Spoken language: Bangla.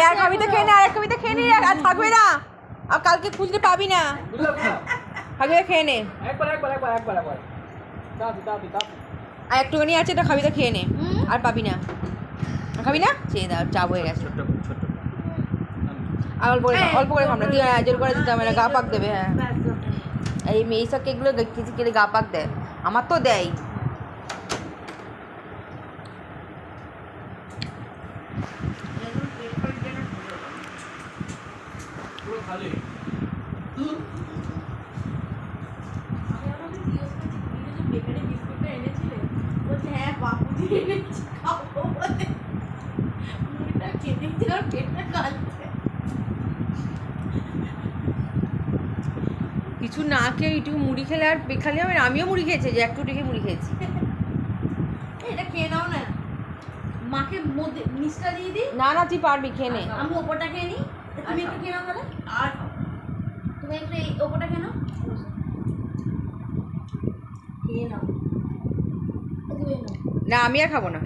আর কবিতা খেয়ে নে, আর কবিতা খেয়ে নে, আর থাকবে না, আর কালকে খুঁজতে পাবি না। কবিতা খেয়ে নে, আর একটুখানি আছে, তো কবিতা খেয়ে নে, আর পাবি না। খাবি না, চেয়ে দাও, চাপ হয়ে গেছে। আর অল্প করে খাম না, তুই জোর করে দিতে হবে না, গা পাক দেবে। হ্যাঁ, এই সব কেকগুলো কিছু খেলে গা পাক দেয়, আমার তো দেয়। কিছু না খেয়ে একটু মুড়ি খেলে আর খালি হবে না। আমিও মুড়ি খেয়েছি, যে একটু টিকে মুড়ি খেয়েছি। এটা খেয়ে নাও না, মাকে নিচটা দিয়ে দিই। না না, তুই পারবি, খেয়ে নে। আমি ওপরটা খেয়ে নিই, তুমি একটু খেয়ে নাও তাহলে। আর তুমি একটু এই ওপরটা খেয়ে নাও, খেয়ে নাও। না, আমি আর খাবো না।